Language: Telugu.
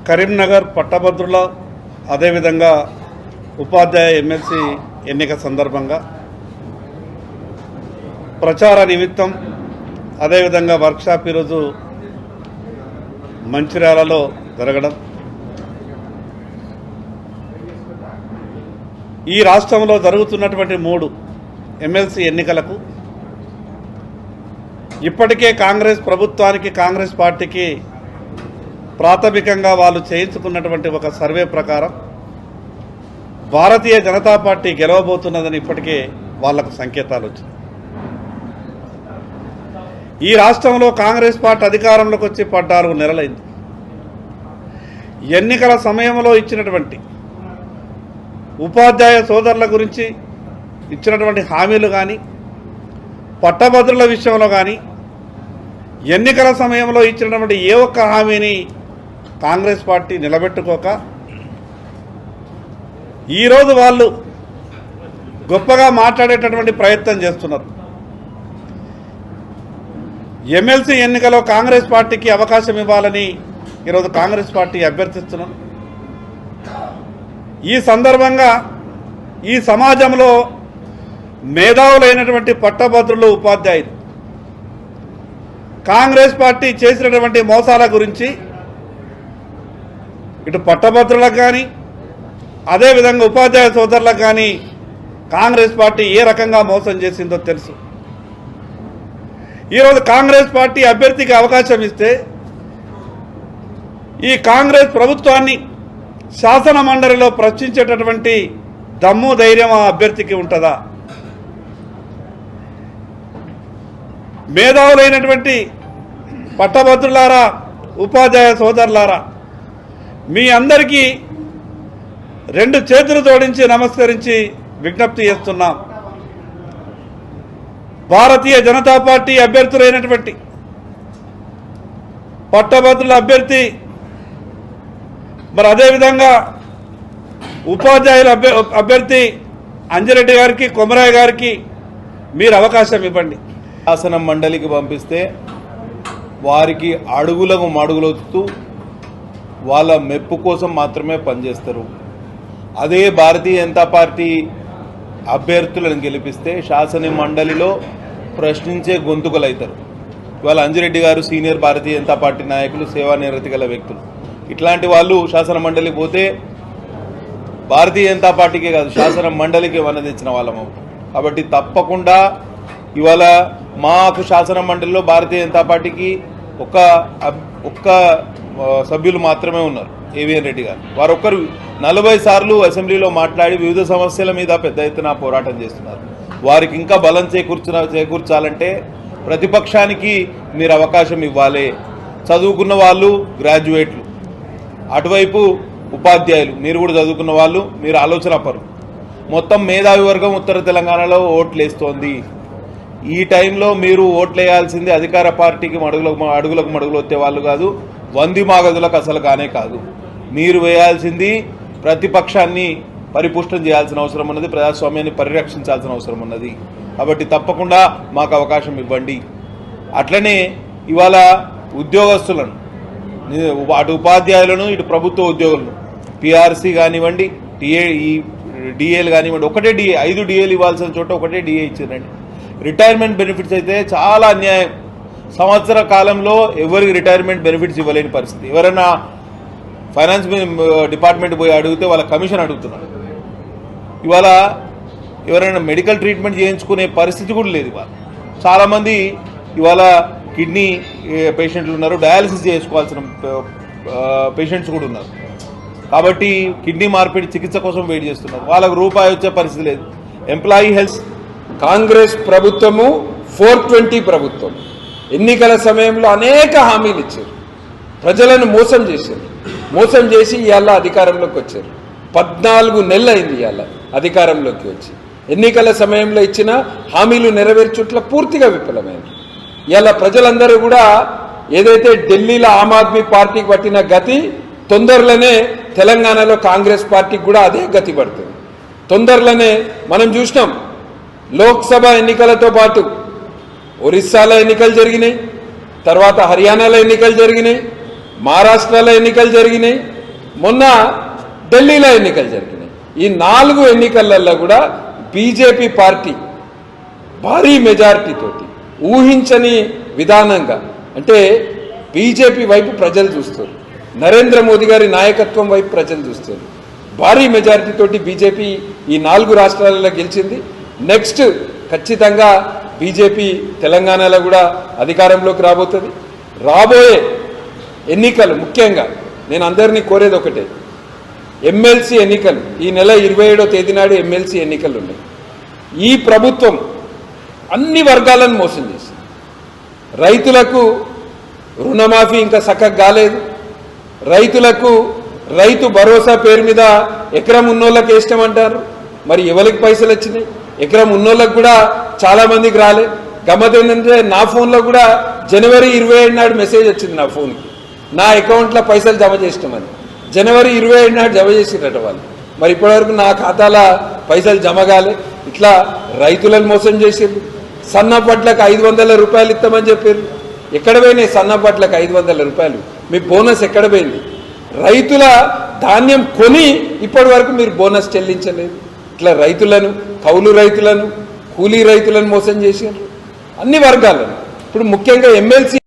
కరీంనగర్ పట్టభద్రుల అదేవిధంగా ఉపాధ్యాయ ఎమ్మెల్సీ ఎన్నిక సందర్భంగా ప్రచార నిమిత్తం అదేవిధంగా వర్క్షాప్ ఈరోజు మంచిర్యాలలో జరగడం, ఈ రాష్ట్రంలో జరుగుతున్నటువంటి 3 ఎమ్మెల్సీ ఎన్నికలకు ఇప్పటికే కాంగ్రెస్ ప్రభుత్వానికి కాంగ్రెస్ పార్టీకి ప్రాథమికంగా వాళ్ళు చేయించుకున్నటువంటి ఒక సర్వే ప్రకారం భారతీయ జనతా పార్టీ గెలవబోతున్నదని ఇప్పటికే వాళ్లకు సంకేతాలు వచ్చినాయి. ఈ రాష్ట్రంలో కాంగ్రెస్ పార్టీ అధికారంలోకి వచ్చి 14 నెలలైంది. ఎన్నికల సమయంలో ఇచ్చినటువంటి ఉపాధ్యాయ సోదరుల గురించి ఇచ్చినటువంటి హామీలు కానీ, పట్టభద్రుల విషయంలో కానీ ఎన్నికల సమయంలో ఇచ్చినటువంటి ఏ ఒక్క హామీని కాంగ్రెస్ పార్టీ నిలబెట్టుకోక ఈరోజు వాళ్ళు గొప్పగా మాట్లాడేటటువంటి ప్రయత్నం చేస్తున్నారు. ఎమ్మెల్సీ ఎన్నికలో కాంగ్రెస్ పార్టీకి అవకాశం ఇవ్వాలని ఈరోజు కాంగ్రెస్ పార్టీ అభ్యర్థిస్తున్నాం. ఈ సందర్భంగా ఈ సమాజంలో మేధావులైనటువంటి పట్టభద్రులు, ఉపాధ్యాయులు కాంగ్రెస్ పార్టీ చేసినటువంటి మోసాల గురించి ఇటు పట్టభద్రులకు కానీ అదేవిధంగా ఉపాధ్యాయ సోదరులకు కానీ కాంగ్రెస్ పార్టీ ఏ రకంగా మోసం చేసిందో తెలుసు. ఈరోజు కాంగ్రెస్ పార్టీ అభ్యర్థికి అవకాశం ఇస్తే ఈ కాంగ్రెస్ ప్రభుత్వాన్ని శాసన మండలిలో ప్రశ్నించేటటువంటి దమ్ము ధైర్యం ఆ అభ్యర్థికి ఉంటుందా? మేధావులైనటువంటి పట్టభద్రులారా, ఉపాధ్యాయ సోదరులారా, మీ అందరికీ 2 చేతులు జోడించి నమస్కరించి విజ్ఞప్తి చేస్తున్నాం. భారతీయ జనతా పార్టీ అభ్యర్థులైనటువంటి పట్టభద్రుల అభ్యర్థి మరి అదేవిధంగా ఉపాధ్యాయుల అభ్యర్థి అంజిరెడ్డి గారికి, కొమరయ్య గారికి మీరు అవకాశం ఇవ్వండి. శాసన మండలికి పంపిస్తే వారికి అడుగులకు మడుగులొత్తూ వాళ్ళ మెప్పు కోసం మాత్రమే పనిచేస్తారు. అదే భారతీయ జనతా పార్టీ అభ్యర్థులను గెలిపిస్తే శాసన మండలిలో ప్రశ్నించే గొంతుకలు అవుతారు. ఇవాళ అంజిరెడ్డి గారు సీనియర్ భారతీయ జనతా పార్టీ నాయకులు, సేవానిరతి గల వ్యక్తులు. ఇట్లాంటి వాళ్ళు శాసన మండలికి పోతే భారతీయ జనతా పార్టీకే కాదు శాసన మండలికి వన తెచ్చిన వాళ్ళం అవుతాం. కాబట్టి తప్పకుండా ఇవాళ మాకు శాసన మండలిలో భారతీయ జనతా పార్టీకి ఒక్క సభ్యులు మాత్రమే ఉన్నారు, ఏవిఎన్ రెడ్డి గారు. వారొక్కరు 40 సార్లు అసెంబ్లీలో మాట్లాడి వివిధ సమస్యల మీద పెద్ద ఎత్తున పోరాటం చేస్తున్నారు. వారికి ఇంకా బలం చేకూర్చాలంటే ప్రతిపక్షానికి మీరు అవకాశం ఇవ్వాలి. చదువుకున్న వాళ్ళు, గ్రాడ్యుయేట్లు, అటువైపు ఉపాధ్యాయులు, మీరు కూడా చదువుకున్న వాళ్ళు, మీరు ఆలోచన పరు. మొత్తం మేధావి వర్గం ఉత్తర తెలంగాణలో ఓట్లు వేస్తోంది. ఈ టైంలో మీరు ఓట్లు వేయాల్సింది అధికార పార్టీకి అడుగులకు మడుగులు వచ్చే వాళ్ళు కాదు, వంది మాగదులకు అసలు కానే కాదు. మీరు వేయాల్సింది ప్రతిపక్షాన్ని పరిపుష్టం చేయాల్సిన అవసరం ఉన్నది, ప్రజాస్వామ్యాన్ని పరిరక్షించాల్సిన అవసరం ఉన్నది. కాబట్టి తప్పకుండా మాకు అవకాశం ఇవ్వండి. అట్లనే ఇవాళ ఉద్యోగస్తులను, అటు ఉపాధ్యాయులను ఇటు ప్రభుత్వ ఉద్యోగులను, పిఆర్సీ కానివ్వండి, డిఏలు కానివ్వండి, ఒకటే డిఏ 5 డిఏలు ఇవ్వాల్సిన చోట ఒకటే డిఏ ఇచ్చారండి. రిటైర్మెంట్ బెనిఫిట్స్ అయితే చాలా అన్యాయం. సంవత్సర కాలంలో ఎవరికి రిటైర్మెంట్ బెనిఫిట్స్ ఇవ్వలేని పరిస్థితి. ఎవరైనా ఫైనాన్స్ డిపార్ట్మెంట్ పోయి అడిగితే వాళ్ళ కమిషన్ అడుగుతున్నారు. ఇవాళ ఎవరైనా మెడికల్ ట్రీట్మెంట్ చేయించుకునే పరిస్థితి కూడా లేదు. ఇవాళ చాలామంది ఇవాళ కిడ్నీ పేషెంట్లు ఉన్నారు, డయాలసిస్ చేసుకోవాల్సిన పేషెంట్స్ కూడా ఉన్నారు. కాబట్టి కిడ్నీ మార్పిడి చికిత్స కోసం వెయిట్ చేస్తున్నారు. వాళ్ళకు రూపాయి వచ్చే పరిస్థితి లేదు. ఎంప్లాయీ హెల్త్ కాంగ్రెస్ ప్రభుత్వము 420 ప్రభుత్వం ఎన్నికల సమయంలో అనేక హామీలు ఇచ్చారు, ప్రజలను మోసం చేశారు. మోసం చేసి ఇవాళ అధికారంలోకి వచ్చారు. 14 నెలలు అయింది ఇవాళ అధికారంలోకి వచ్చి. ఎన్నికల సమయంలో ఇచ్చిన హామీలు నెరవేర్చుట్ల పూర్తిగా విఫలమైంది. ఇవాళ ప్రజలందరూ కూడా ఏదైతే ఢిల్లీలో ఆమ్ ఆద్మీ పార్టీకి పట్టిన గతి తొందరలోనే తెలంగాణలో కాంగ్రెస్ పార్టీకి కూడా అదే గతి పడుతుంది. తొందరలోనే మనం చూసినాం, లోక్సభ ఎన్నికలతో పాటు ఒరిస్సాలో ఎన్నికలు జరిగినాయి, తర్వాత హర్యానాలో ఎన్నికలు జరిగినాయి, మహారాష్ట్రలో ఎన్నికలు జరిగినాయి, మొన్న ఢిల్లీలో ఎన్నికలు జరిగినాయి. ఈ 4 ఎన్నికలలో కూడా బీజేపీ పార్టీ భారీ మెజారిటీ తోటి ఊహించని విధానంగా, అంటే బీజేపీ వైపు ప్రజలు చూస్తారు, నరేంద్ర మోదీ గారి నాయకత్వం వైపు ప్రజలు చూస్తారు. భారీ మెజారిటీ తోటి బీజేపీ ఈ 4 రాష్ట్రాలలో గెలిచింది. నెక్స్ట్ ఖచ్చితంగా బీజేపీ తెలంగాణలో కూడా అధికారంలోకి రాబోతుంది. రాబోయే ఎన్నికలు ముఖ్యంగా నేను అందరినీ కోరేది ఒకటే, ఎమ్మెల్సీ ఎన్నికలు ఈ నెల 27వ తేదీ నాడు ఎమ్మెల్సీ ఎన్నికలు ఉన్నాయి. ఈ ప్రభుత్వం అన్ని వర్గాలను మోసం చేసింది. రైతులకు రుణమాఫీ ఇంకా చక్కగా కాలేదు. రైతులకు రైతు భరోసా పేరు మీద ఎకరం ఉన్నోళ్ళకి ఇష్టమంటారు, మరి ఎవరికి పైసలు వచ్చినాయి? ఎకరం ఉన్నోళ్ళకి కూడా చాలా మందికి రాలే. గమ్మత్ ఏంటంటే నా ఫోన్లో కూడా జనవరి 27 నాడు మెసేజ్ వచ్చింది నా ఫోన్కి, నా అకౌంట్లో పైసలు జమ చేసినామని. జనవరి 27 నాడు జమ చేసిరట వాళ్ళు. మరి ఇప్పటివరకు నా ఖాతాలో పైసలు జమ కాలే. ఇట్లా రైతులను మోసం చేసిర్రు. సన్నపట్లకు 500 రూపాయలు ఇస్తామని చెప్పారు. ఎక్కడ పోయినాయి సన్నపట్లకు 500 రూపాయలు? మీ బోనస్ ఎక్కడ పోయింది? రైతుల ధాన్యం కొని ఇప్పటి వరకు మీరు బోనస్ చెల్లించలేదు. ఇట్లా రైతులను, కౌలు రైతులను, కూలీ రైతులను మోసం చేశారు, అన్ని వర్గాలను. ఇప్పుడు ముఖ్యంగా ఎమ్మెల్సీ